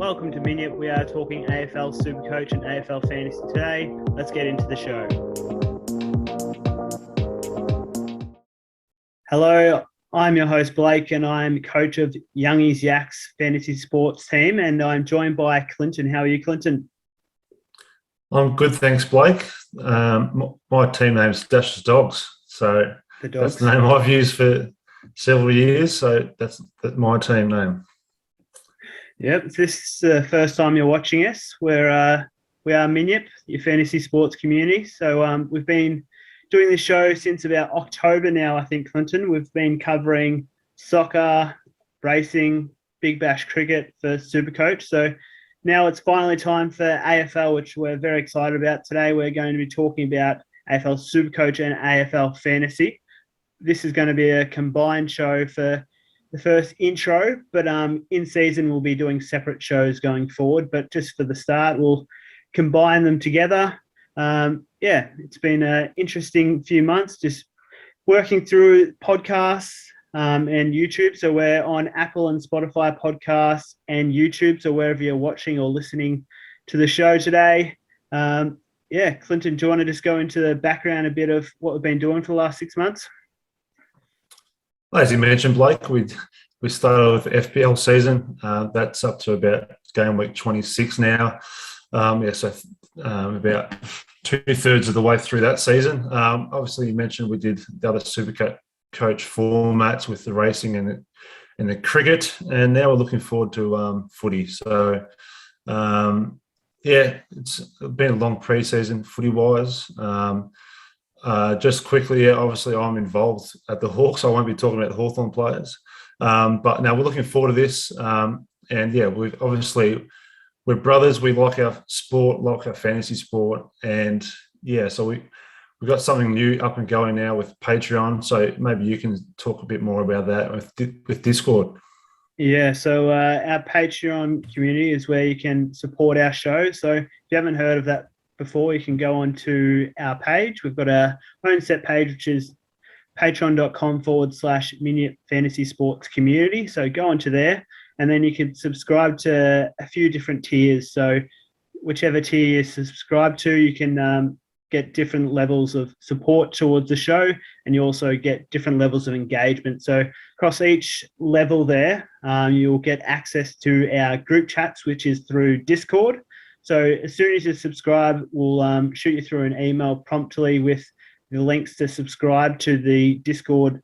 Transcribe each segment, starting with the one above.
Welcome to Minion. We are talking AFL Supercoach and AFL Fantasy today. Let's get into the show. Hello, I'm your host Blake and I'm coach of Youngies Yaks Fantasy Sports team, and I'm joined by Clinton. How are you, Clinton? I'm good, thanks, Blake. My team name's Dash's Dogs, so that's the name I've used for several years. So that's my team name. Yep, if this is the first time you're watching us, we are Minyip, your fantasy sports community. So we've been doing this show since about October now, I think, Clinton. We've been covering soccer, racing, Big Bash cricket for Supercoach. So now it's finally time for AFL, which we're very excited about. Today we're going to be talking about AFL Supercoach and AFL Fantasy. This is going to be a combined show for the first intro, but in season we'll be doing separate shows going forward. But just for the start, we'll combine them together. It's been an interesting few months just working through podcasts and YouTube. So we're on Apple and Spotify podcasts and YouTube. So wherever you're watching or listening to the show today. Clinton, do you want to just go into the background a bit of what we've been doing for the last 6 months? As you mentioned, Blake, we started with FPL season. That's up to about game week 26 now. About 2/3 of the way through that season. Obviously, you mentioned we did the other Supercoach formats with the racing and the cricket, and now we're looking forward to footy. So, it's been a long pre-season footy-wise. Just quickly, obviously I'm involved at the Hawks. I won't be talking about the Hawthorn players. But now we're looking forward to this. We're brothers. We like our sport, like our fantasy sport. And so we've got something new up and going now with Patreon. So maybe you can talk a bit more about that with Discord. Yeah, so our Patreon community is where you can support our show. So if you haven't heard of that before, you can go on to our page. We've got our own set page, which is patreon.com/Minion Fantasy Sports Community. So go onto there, and then you can subscribe to a few different tiers. So whichever tier you subscribe to, you can get different levels of support towards the show, and you also get different levels of engagement. So across each level there, you'll get access to our group chats, which is through Discord. So as soon as you subscribe, we'll shoot you through an email promptly with the links to subscribe to the Discord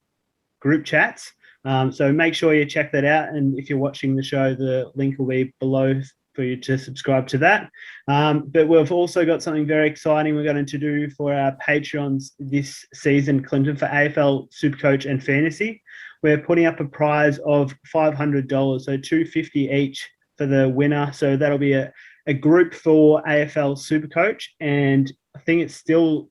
group chats. So make sure you check that out. And if you're watching the show, the link will be below for you to subscribe to that. But we've also got something very exciting we're going to do for our Patreons this season, Clinton, for AFL Supercoach and Fantasy. We're putting up a prize of $500, so $250 each for the winner. So that'll be a group for AFL Supercoach, and I think it's still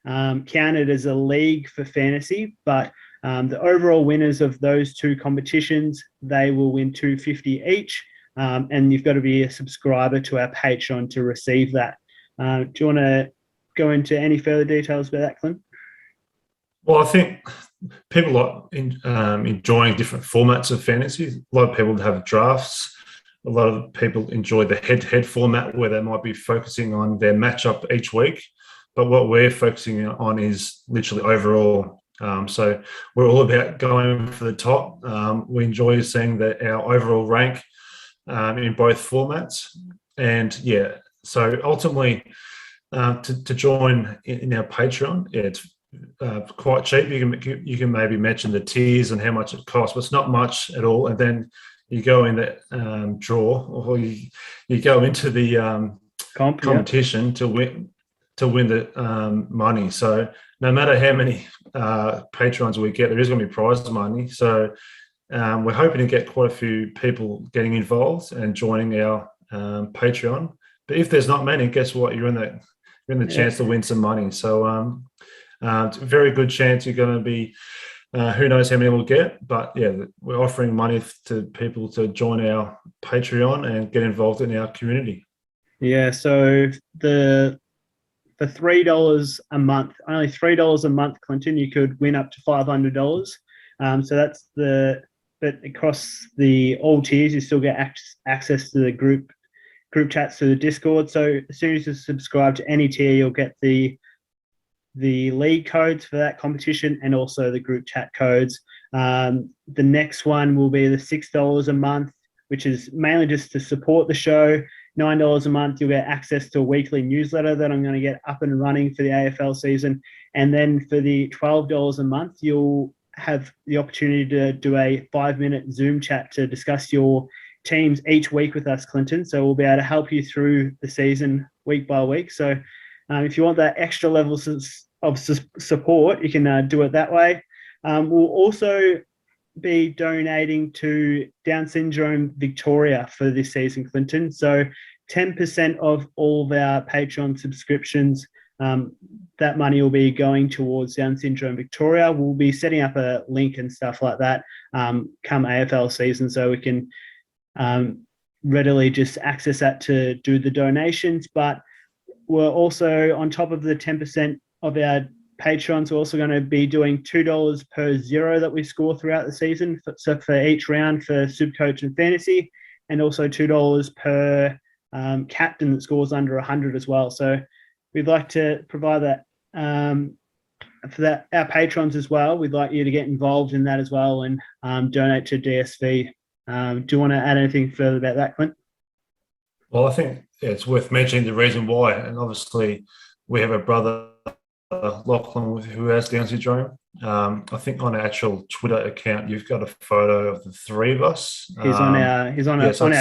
counted as a league for fantasy, but the overall winners of those two competitions, they will win $250 each, and you've got to be a subscriber to our Patreon to receive that. Do you want to go into any further details about that, Clint? Well, I think people are enjoying different formats of fantasy. A lot of people have drafts. A lot of people enjoy the head-to-head format where they might be focusing on their matchup each week. But what we're focusing on is literally overall. So we're all about going for the top. We enjoy seeing that our overall rank in both formats. And so ultimately to join in our Patreon, it's quite cheap. You can maybe mention the tiers and how much it costs, but it's not much at all. And then you go in the draw, or you go into the competition to win the money. So no matter how many patrons we get, there is going to be prize money. So we're hoping to get quite a few people getting involved and joining our Patreon. But if there's not many, guess what? You're in the chance to win some money. So it's a very good chance you're going to be. Who knows how many we'll get, but we're offering money to people to join our Patreon and get involved in our community. Yeah, so for $3 a month, only $3 a month, Clinton, you could win up to $500. So that's the but across all tiers, you still get access to the group chats through the Discord. So as soon as you subscribe to any tier, you'll get the league codes for that competition and also the group chat codes. The next one will be the $6 a month, which is mainly just to support the show. $9 a month, you'll get access to a weekly newsletter that I'm going to get up and running for the AFL season. And then for the $12 a month, you'll have the opportunity to do a 5-minute Zoom chat to discuss your teams each week with us, Clinton. So we'll be able to help you through the season week by week. So if you want that extra level of support, you can do it that way. We'll also be donating to Down Syndrome Victoria for this season, Clinton. So 10% of all of our Patreon subscriptions, that money will be going towards Down Syndrome Victoria. We'll be setting up a link and stuff like that come AFL season, so we can readily just access that to do the donations. But we're also, on top of the 10% of our Patrons, we're also going to be doing $2 per zero that we score throughout the season. So for each round for Supercoach and Fantasy, and also $2 per captain that scores under 100 as well. So we'd like to provide that for our patrons as well. We'd like you to get involved in that as well and donate to DSV. Do you want to add anything further about that, Clint? Well, I think it's worth mentioning the reason why. And obviously, we have a brother, Lachlan, who has Down syndrome. I think on our actual Twitter account, you've got a photo of the three of us. He's on our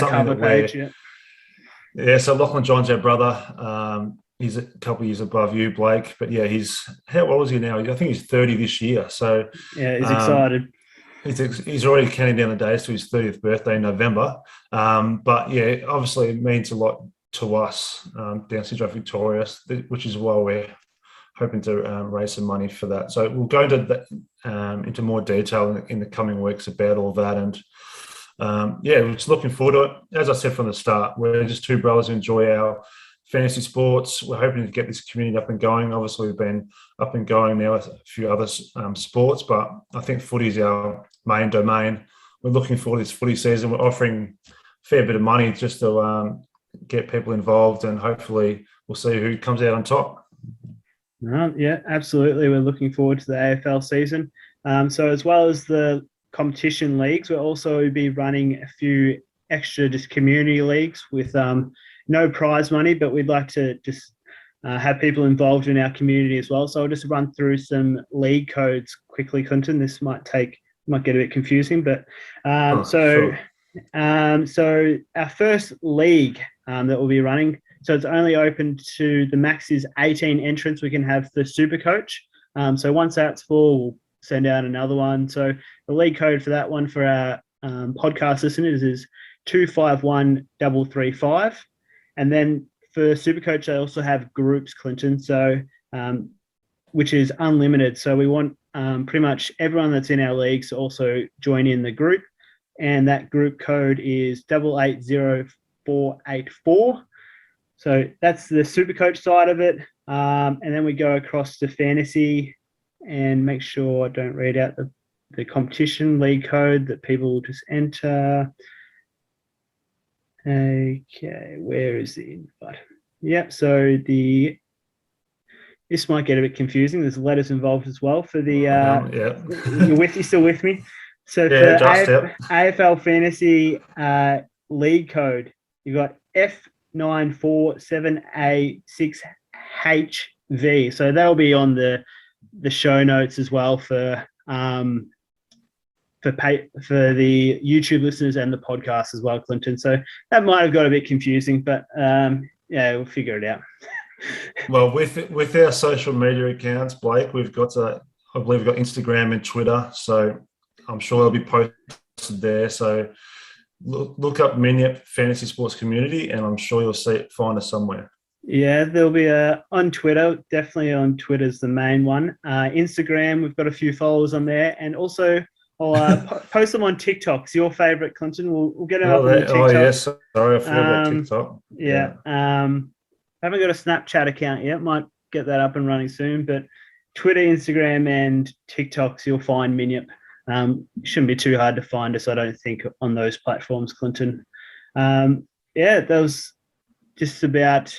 cover page. Yeah. So Lachlan John's our brother. He's a couple of years above you, Blake. But yeah, how old is he now? I think he's 30 this year. So yeah, he's excited. He's already counting down the days to his 30th birthday in November. But yeah, obviously it means a lot to us, Down Syndrome Victoria, which is why we're hoping to raise some money for that. So we'll go into more detail in the coming weeks about all that. And we're just looking forward to it. As I said from the start, we're just two brothers who enjoy our fantasy sports. We're hoping to get this community up and going. Obviously, we've been up and going now with a few other sports, but I think footy is our main domain. We're looking forward to this footy season. We're offering a fair bit of money just to get people involved, and hopefully we'll see who comes out on top. Yeah, absolutely. We're looking forward to the AFL season. So as well as the competition leagues, we'll also be running a few extra just community leagues with no prize money, but we'd like to just have people involved in our community as well. So I'll just run through some league codes quickly, Clinton. This might get a bit confusing, but sure. So our first league that we'll be running, so it's only open to the max is 18 entrants we can have for Supercoach. So once that's full, we'll send out another one. So the league code for that one for our podcast listeners is 251335. And then for Supercoach, they also have groups, Clinton, so which is unlimited. So we want pretty much everyone that's in our leagues to also join in the group. And that group code is 880484. So that's the Supercoach side of it. And then we go across to fantasy and make sure I don't read out the competition league code that people will just enter. Okay, where is the invite? Yep, so this might get a bit confusing. There's letters involved as well for the you still with me? So yeah, for AFL Fantasy league code, you've got F947A6HV. So that'll be on the show notes as well for the YouTube listeners and the podcast as well, Clinton. So that might have got a bit confusing, but we'll figure it out. Well, with our social media accounts, Blake, I believe we've got Instagram and Twitter, so I'm sure they'll be posted there. So look up Midpriced Fantasy Sports Community, and I'm sure you'll find us somewhere. Yeah, there'll be on Twitter. Definitely on Twitter's the main one. Instagram, we've got a few followers on there, and also I'll post them on TikTok. It's your favorite, Clinton. We'll get them up on the TikTok. Oh, yes. Sorry, I forgot about TikTok. Yeah. I haven't got a Snapchat account yet. Might get that up and running soon. But Twitter, Instagram, and TikToks, you'll find Minyip. Shouldn't be too hard to find us, I don't think, on those platforms, Clinton. That was just about.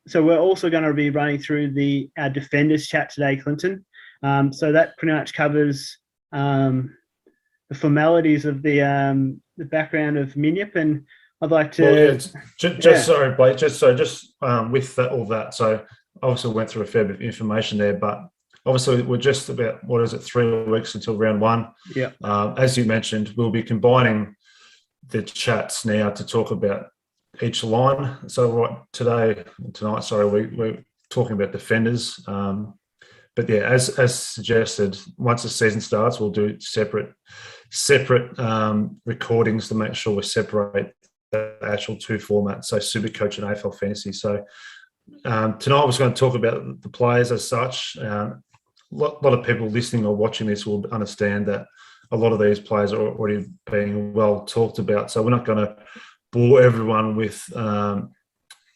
So we're also going to be running through our defenders chat today, Clinton. So that pretty much covers the formalities of the background of Minyip, and I'd like to. Well, sorry, Blake. With all that, so obviously went through a fair bit of information there, but obviously we're just about 3 weeks until round one. Yeah. As you mentioned, we'll be combining the chats now to talk about each line. So tonight, we're talking about defenders. But yeah, as suggested, once the season starts, we'll do separate recordings to make sure we separate the actual two formats, so Supercoach and AFL Fantasy. So tonight I was going to talk about the players as such. A lot of people listening or watching this will understand that a lot of these players are already being well talked about. So we're not going to bore everyone with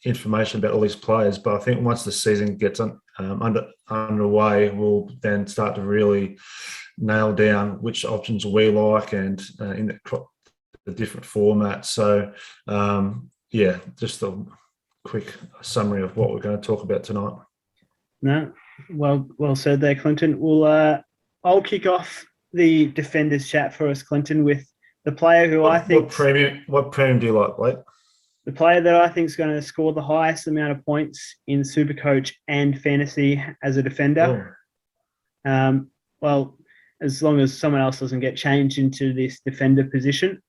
information about all these players. But I think once the season gets underway, we'll then start to really nail down which options we like and in the different formats. So, just a quick summary of what we're going to talk about tonight. No, well said there, Clinton. I'll kick off the defenders chat for us, Clinton, with the player who I think. What premium do you like, Blake? The player that I think is going to score the highest amount of points in Supercoach and Fantasy as a defender. As long as someone else doesn't get changed into this defender position.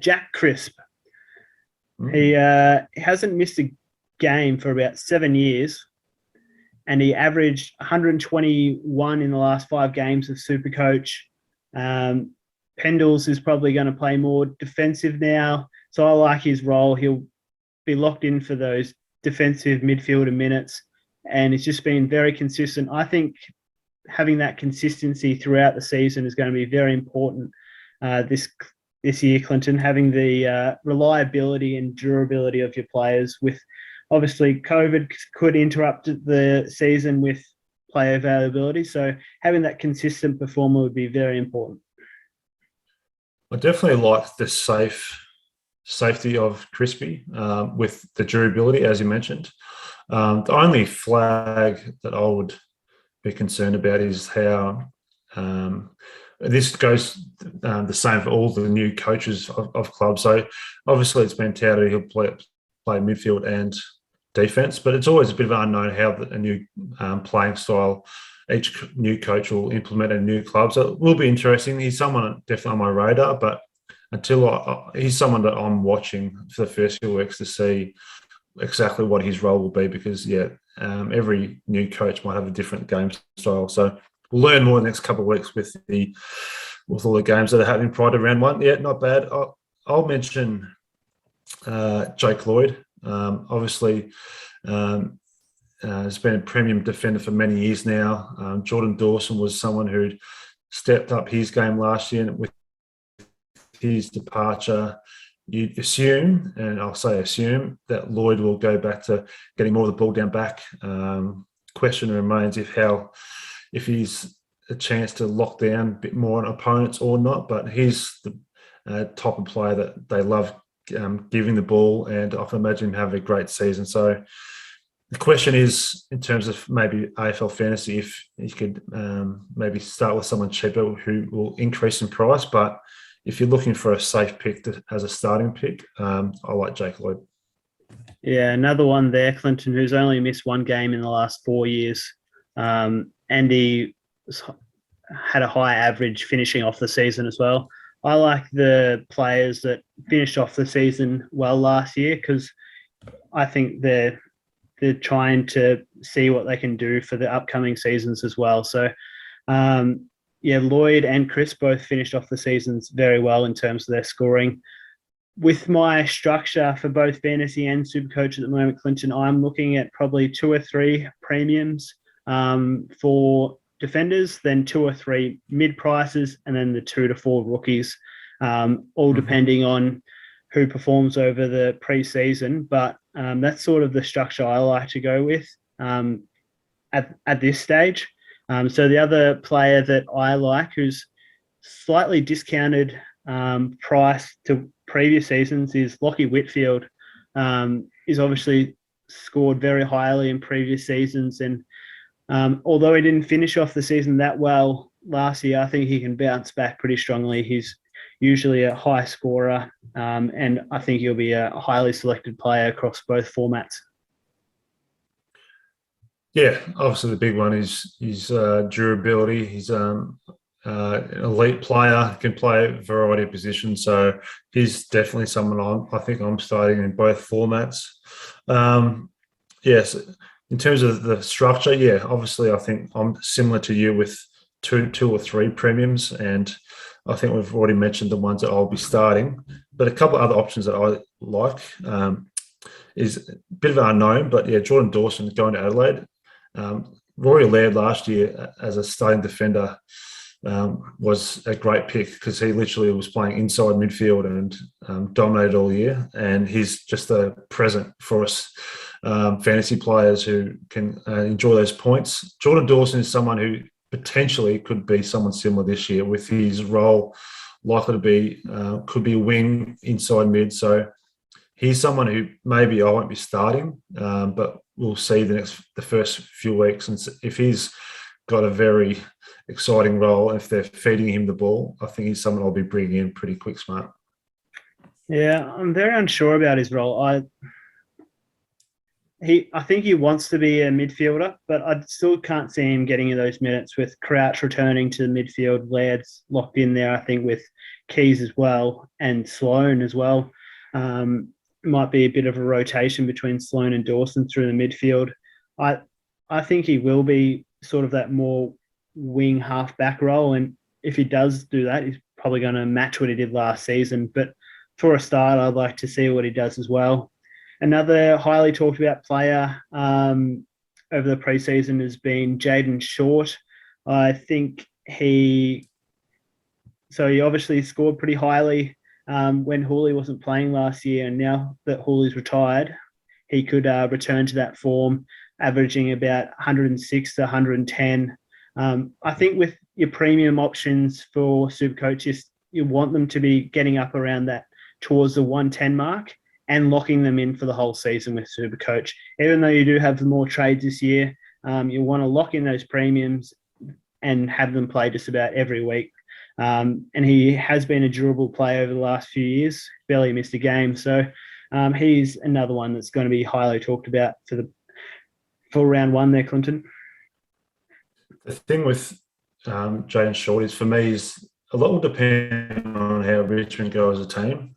Jack Crisp. He hasn't missed a game for about 7 years, and he averaged 121 in the last 5 games of Supercoach. Pendles is probably going to play more defensive now, so I like his role. He'll be locked in for those defensive midfielder minutes, and it's just been very consistent. I think having that consistency throughout the season is going to be very important this year, Clinton, having the reliability and durability of your players. With obviously COVID could interrupt the season with player availability, so having that consistent performer would be very important. I definitely like the safety of Crispy with the durability, as you mentioned. The only flag that I would be concerned about is how this goes the same for all the new coaches of clubs. So obviously it's been touted he'll play midfield and defense, but it's always a bit of an unknown how a new playing style each new coach will implement a new club. So it will be interesting. He's someone definitely on my radar, but he's someone that I'm watching for the first few weeks to see exactly what his role will be, because every new coach might have a different game style. So we'll learn more in the next couple of weeks with all the games that are happening prior to round one. Yeah, not bad. I'll mention Jake Lloyd. Obviously, has been a premium defender for many years now. Jordan Dawson was someone who stepped up his game last year, and with his departure, you assume, and I'll say assume, that Lloyd will go back to getting more of the ball down back. Question remains if he's a chance to lock down a bit more on opponents or not, but he's the type of player that they love giving the ball, and I can imagine him having a great season. So the question is, in terms of maybe AFL Fantasy, if you could maybe start with someone cheaper who will increase in price, but if you're looking for a safe pick as a starting pick, I like Jake Lloyd. Yeah, another one there, Clinton, who's only missed 1 game in the last 4 years. And he had a high average finishing off the season as well. I like the players that finished off the season well last year, because I think they're trying to see what they can do for the upcoming seasons as well. So, Lloyd and Chris both finished off the seasons very well in terms of their scoring. With my structure for both Fantasy and Supercoach at the moment, Clinton, I'm looking at probably 2 or 3 premiums for defenders, then 2 or 3 mid-prices, and then the 2 to 4 rookies, all depending on who performs over the pre-season. But that's sort of the structure I like to go with at this stage. So the other player that I like, who's slightly discounted price to previous seasons is Lockie Whitfield. He's obviously scored very highly in previous seasons, and although he didn't finish off the season that well last year, I think he can bounce back pretty strongly. He's usually a high scorer, and I think he'll be a highly selected player across both formats. Yeah, obviously the big one is his durability. He's an elite player, can play a variety of positions. So he's definitely someone I think I'm starting in both formats. Yes, in terms of the structure, yeah, obviously I think I'm similar to you with two or three premiums, and I think we've already mentioned the ones that I'll be starting. But a couple of other options that I like is a bit of an unknown, but yeah, Jordan Dawson going to Adelaide. Rory Laird last year as a starting defender was a great pick because he literally was playing inside midfield and dominated all year. And he's just a present for us fantasy players who can enjoy those points. Jordan Dawson is someone who potentially could be someone similar this year with his role likely to be, could be a wing inside mid. So he's someone who maybe I won't be starting, but we'll see the first few weeks. And if he's got a very exciting role, if they're feeding him the ball, I think he's someone I'll be bringing in pretty quick smart. Yeah, I'm very unsure about his role. I think he wants to be a midfielder, but I still can't see him getting those minutes with Crouch returning to the midfield. Laird's locked in there, I think, with Keys as well and Sloan as well. Might be a bit of a rotation between Sloan and Dawson through the midfield. I think he will be sort of that more wing half-back role, and if he does do that, he's probably going to match what he did last season. But for a start, I'd like to see what he does as well. Another highly talked about player over the preseason has been Jaden Short. I think he obviously scored pretty highly when Hooley wasn't playing last year, and now that Hooley's retired, he could return to that form, averaging about 106 to 110. I think with your premium options for Supercoach, you want them to be getting up around that towards the 110 mark and locking them in for the whole season with Supercoach. Even though you do have more trades this year, you want to lock in those premiums and have them play just about every week. And he has been a durable player over the last few years, barely missed a game. So he's another one that's going to be highly talked about for round one there, Clinton. The thing with Jaden Short is, for me, is a lot will depend on how Richmond go as a team.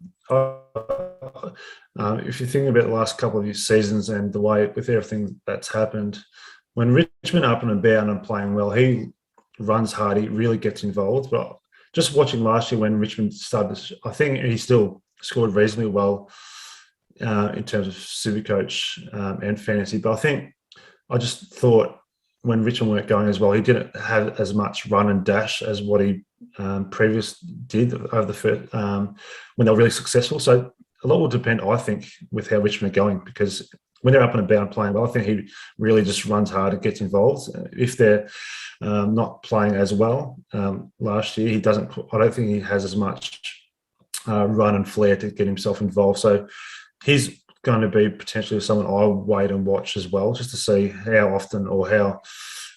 If you think about the last couple of seasons and the way with everything that's happened, when Richmond are up and about and playing well, he runs hard, he really gets involved. But just watching last year when Richmond started, I think he still scored reasonably well in terms of Supercoach and fantasy. But I just thought when Richmond weren't going as well, he didn't have as much run and dash as what he previously did over the first, when they were really successful. So a lot will depend, I think, with how Richmond are going, because when they're up and about and playing well, I think he really just runs hard and gets involved. If they're not playing as well last year, I don't think he has as much run and flair to get himself involved. So he's going to be potentially someone I'll wait and watch as well, just to see how often or how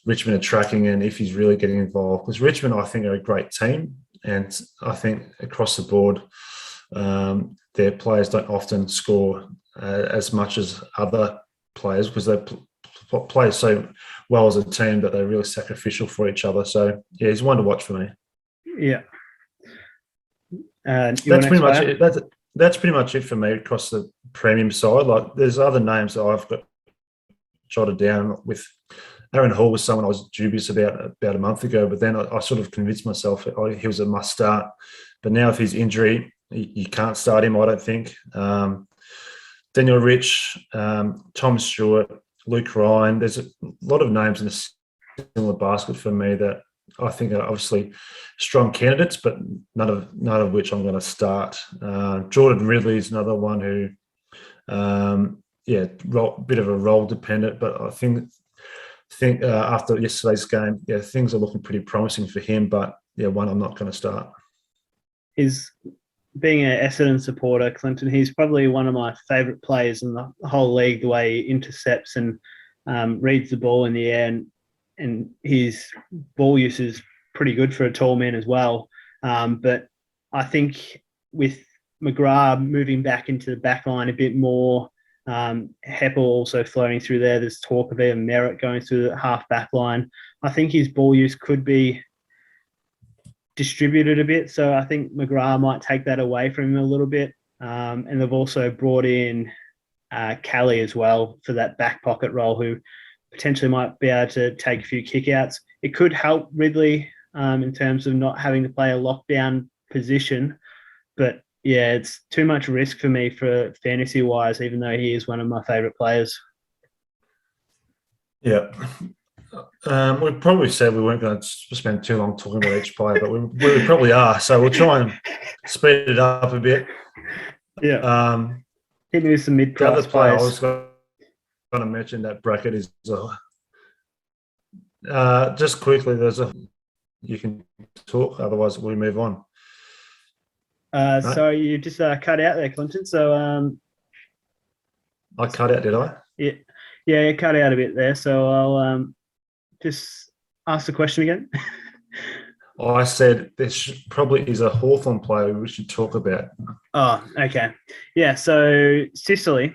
Richmond are tracking and if he's really getting involved. Because Richmond, I think, are a great team, and I think across the board, their players don't often score as much as other players because they play so well as a team that they're really sacrificial for each other. So, yeah, he's one to watch for me. Yeah. That's pretty much it. That's pretty much it for me across the premium side. Like, there's other names that I've got jotted down. With Aaron Hall was someone I was dubious about a month ago, but then I sort of convinced myself he was a must start. But now with his injury, you can't start him, I don't think. Daniel Rich, Tom Stewart, Luke Ryan. There's a lot of names in a similar basket for me that I think are obviously strong candidates, but none of which I'm going to start. Jordan Ridley is another one who, bit of a role dependent, but I think after yesterday's game, things are looking pretty promising for him. But one I'm not going to start. Is being an Essendon supporter, Clinton, he's probably one of my favourite players in the whole league, the way he intercepts and reads the ball in the air, and his ball use is pretty good for a tall man as well. But I think with McGrath moving back into the back line a bit more, Heppel also floating through there, there's talk of even Merritt going through the half back line. I think his ball use could be distributed a bit, so I think McGrath might take that away from him a little bit. And they've also brought in Kelly as well for that back pocket role, who potentially might be able to take a few kickouts. It could help Ridley in terms of not having to play a lockdown position, but yeah, it's too much risk for me for fantasy wise, even though he is one of my favourite players. Yeah. We probably said we weren't going to spend too long talking about each player, but we probably are. So we'll try and speed it up a bit. Yeah. Hit me with some mid-price the other player players. I was going to mention that bracket is just quickly. You can talk, otherwise we move on. So you just cut out there, Clinton. So I cut out, did I? Yeah, you cut out a bit there. So I'll just ask the question again. I said there probably is a Hawthorn player we should talk about. Oh, okay. Yeah, so Sicily.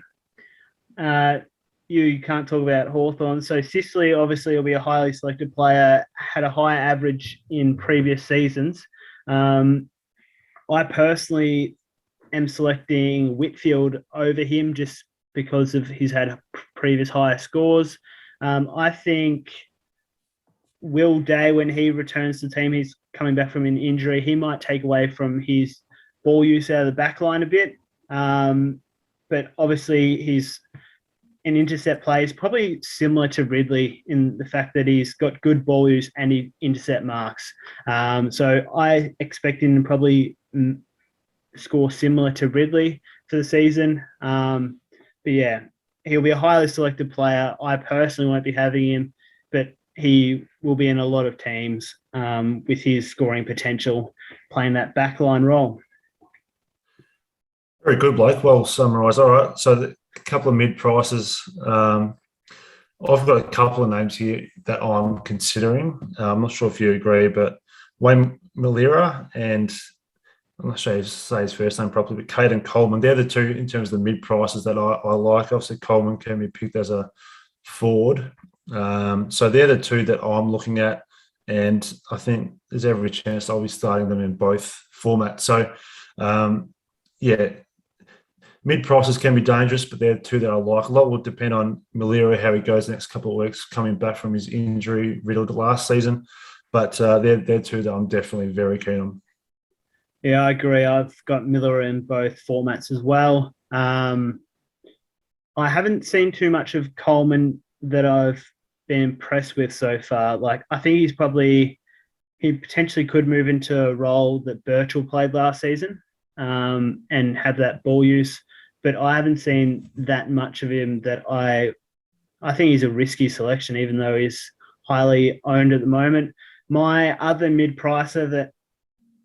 You can't talk about Hawthorn. So Sicily obviously will be a highly selected player, had a high average in previous seasons. I personally am selecting Whitfield over him just because of he's had previous higher scores. I think Will Day, when he returns to the team, he's coming back from an injury. He might take away from his ball use out of the back line a bit. But obviously he's an intercept play. He's probably similar to Ridley in the fact that he's got good ball use and he intercept marks. So I expect him to probably score similar to Ridley for the season. But yeah, he'll be a highly selected player. I personally won't be having him, but he will be in a lot of teams with his scoring potential, playing that backline role. Very good, Blake. Well summarised. All right, so a couple of mid-prices. I've got a couple of names here that I'm considering. I'm not sure if you agree, but Wayne Malira and I'm not sure how to say his first name properly, but Caden Coleman. They're the two in terms of the mid-prices that I like. Obviously, Coleman can be picked as a forward. So they're the two that I'm looking at, and I think there's every chance I'll be starting them in both formats. So, yeah, mid-prices can be dangerous, but they're two that I like. A lot will depend on Malira, how he goes the next couple of weeks, coming back from his injury riddled last season. But they're two that I'm definitely very keen on. Yeah, I agree. I've got Miller in both formats as well. I haven't seen too much of Coleman that I've been impressed with so far. Like, I think he potentially could move into a role that Birchall played last season and have that ball use. But I haven't seen that much of him that I think he's a risky selection, even though he's highly owned at the moment. My other mid-pricer that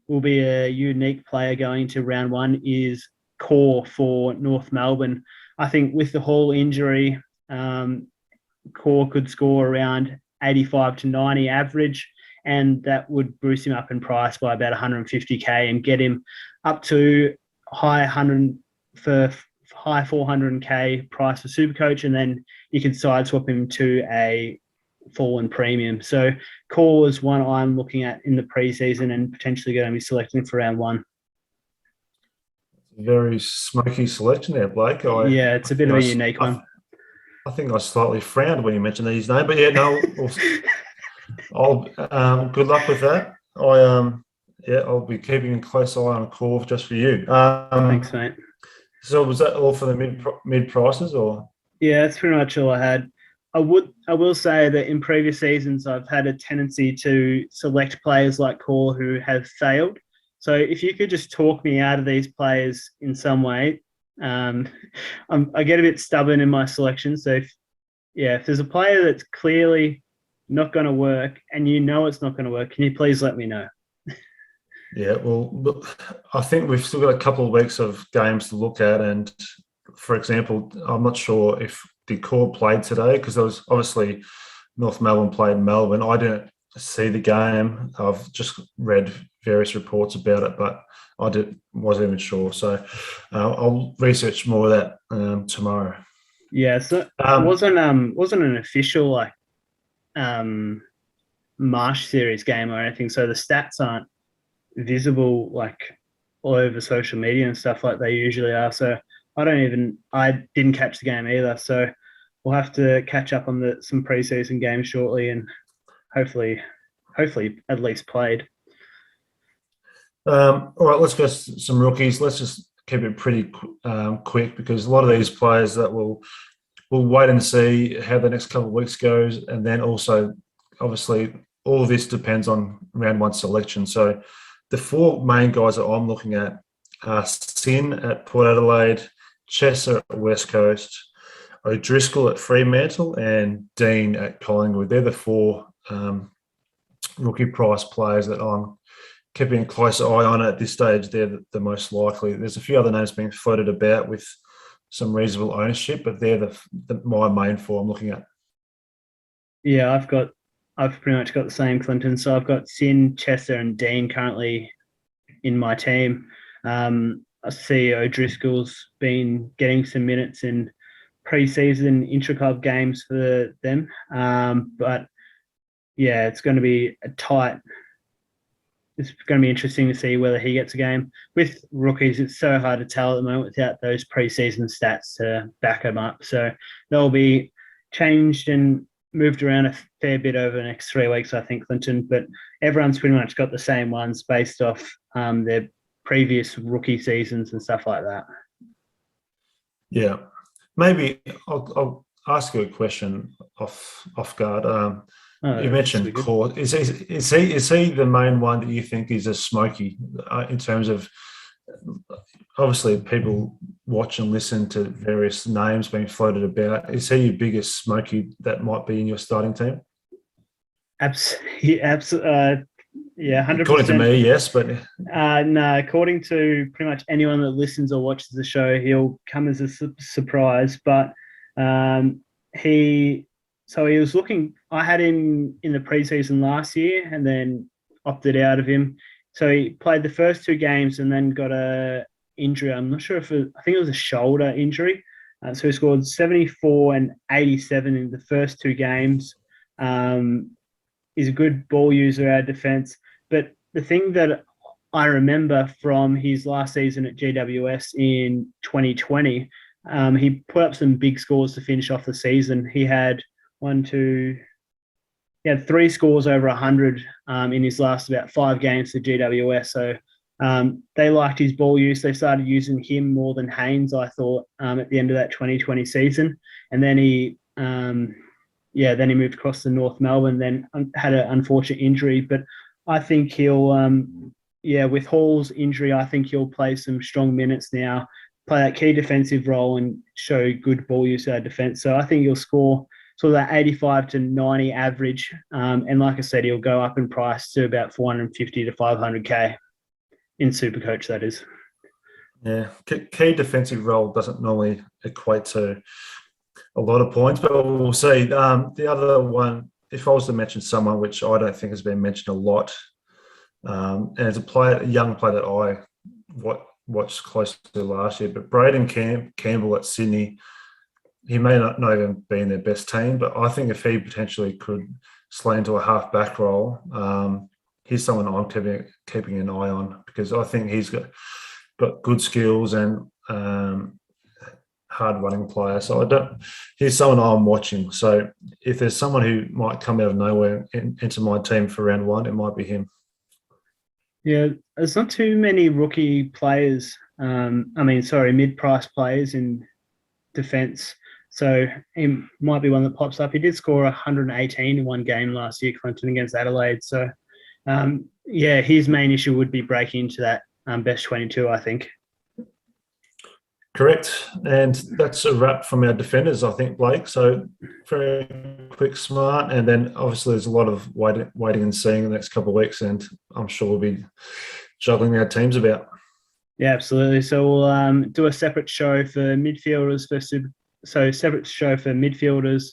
will be a unique player going to round one is Core for North Melbourne. I think with the Hall injury, Core could score around 85 to 90 average, and that would boost him up in price by about 150k and get him up to high 400k price for Supercoach, and then you can side swap him to a fallen premium. So Core is one I'm looking at in the preseason and potentially going to be selecting for round one. Very smoky selection there, Blake. Yeah, it's a bit of a unique one. I think I slightly frowned when you mentioned his name, but yeah, no. I'll good luck with that. I'll be keeping a close eye on Core just for you. Thanks, mate. So was that all for the mid prices, or? Yeah, that's pretty much all I had. I will say that in previous seasons I've had a tendency to select players like Core who have failed. So if you could just talk me out of these players in some way, I get a bit stubborn in my selection. So if there's a player that's clearly not going to work and you know it's not going to work, can you please let me know? Yeah, well, look, I think we've still got a couple of weeks of games to look at. And for example, I'm not sure if the core played today because there was obviously North Melbourne played Melbourne. I didn't see the game. I've just read various reports about it, but wasn't even sure. So I'll research more of that tomorrow. Yeah, so it wasn't an official like Marsh series game or anything. So the stats aren't visible like all over social media and stuff like they usually are. So I didn't catch the game either. So we'll have to catch up on some preseason games shortly and hopefully at least played. All right, let's go some rookies. Let's just keep it pretty quick because a lot of these players that we'll wait and see how the next couple of weeks goes, and then also obviously all of this depends on round one selection. So the four main guys that I'm looking at are Sin at Port Adelaide, Chesser at West Coast, O'Driscoll at Fremantle, and Dean at Collingwood. They're the four rookie price players that I'm keeping a close eye on at this stage. They're the most likely. There's a few other names being floated about with some reasonable ownership, but they're my main four I'm looking at. Yeah, I've pretty much got the same, Clinton. So I've got Sin, Chesser, and Dean currently in my team. I see O'Driscoll's been getting some minutes in pre-season intra-club games for them. But yeah, it's going to be it's going to be interesting to see whether he gets a game. With rookies, it's so hard to tell at the moment without those pre-season stats to back them up. So they'll be changed and moved around a fair bit over the next 3 weeks, I think, Clinton. But everyone's pretty much got the same ones based off their previous rookie seasons and stuff like that. Yeah. Maybe I'll ask you a question off guard. You mentioned Court. Is he the main one that you think is a smoky in terms of obviously people watch and listen to various names being floated about? Is he your biggest smoky that might be in your starting team? Absolutely. Yeah, 100%. According to me, yes, but no. According to pretty much anyone that listens or watches the show, he'll come as a surprise. But he was looking. I had him in the preseason last year, and then opted out of him. So he played the first 2 games, and then got a injury. I'm not sure I think it was a shoulder injury. So he scored 74 and 87 in the first 2 games. He's a good ball user out of defence. But the thing that I remember from his last season at GWS in 2020, he put up some big scores to finish off the season. He had 3 scores over 100 in his last about 5 games for GWS. So they liked his ball use. They started using him more than Haynes, I thought, at the end of that 2020 season. And then he moved across to North Melbourne, then had an unfortunate injury. But I think he'll, with Hall's injury, I think he'll play some strong minutes now, play that key defensive role and show good ball use out of defence. So I think he'll score sort of that 85 to 90 average. And like I said, he'll go up in price to about 450 to 500K in Supercoach, that is. Yeah, key defensive role doesn't normally equate to a lot of points, but we'll see. The other one, if I was to mention someone which I don't think has been mentioned a lot, and it's a young player that I watched closely last year, but Braden Campbell at Sydney, he may not even be in their best team, but I think if he potentially could slay into a half-back role, he's someone I'm keeping an eye on because I think he's got good skills and hard-running player. So he's someone I'm watching. So if there's someone who might come out of nowhere into my team for round one, it might be him. Yeah, there's not too many rookie players. Mid-price players in defence. So he might be one that pops up. He did score 118 in one game last year, Clinton, against Adelaide. So, his main issue would be breaking into that best 22, I think. Correct. And that's a wrap from our defenders, I think, Blake. So very quick, smart. And then obviously there's a lot of waiting and seeing the next couple of weeks. And I'm sure we'll be juggling our teams about. Yeah, absolutely. So we'll do a separate show for midfielders separate show for midfielders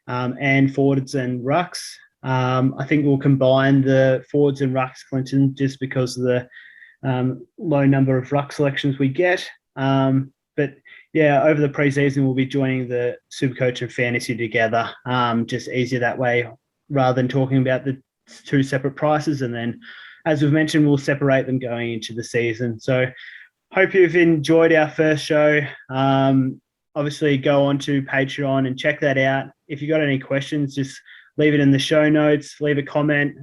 and forwards and rucks. I think we'll combine the forwards and rucks, Clinton, just because of the low number of ruck selections we get. But yeah, over the preseason, we'll be joining the Supercoach and Fantasy together. Just easier that way, rather than talking about the two separate prices. And then, as we've mentioned, we'll separate them going into the season. So hope you've enjoyed our first show. Obviously, go on to Patreon and check that out. If you've got any questions, just leave it in the show notes, leave a comment.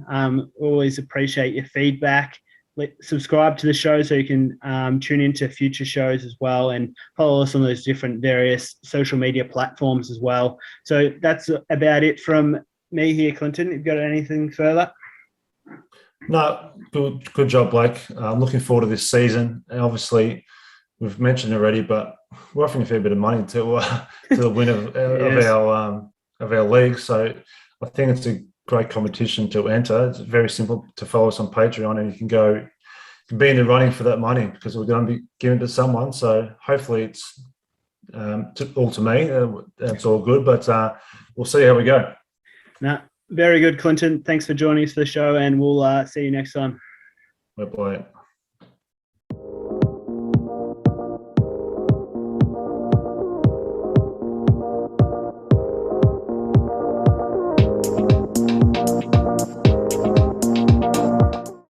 Always appreciate your feedback. Subscribe to the show so you can tune into future shows as well, and follow us on those different various social media platforms as well. So that's about it from me here, Clinton. You've got anything further? No, good job, Blake. I'm looking forward to this season. And obviously, we've mentioned already, but we're offering a fair bit of money to the winner Yes. of our league. So I think it's a great competition to enter. It's very simple to follow us on Patreon, and you can be in the running for that money because we're going to be giving it to someone. So hopefully it's all to me. That's all good, but we'll see how we go. No, very good, Clinton. Thanks for joining us for the show, and we'll see you next time. Bye-bye.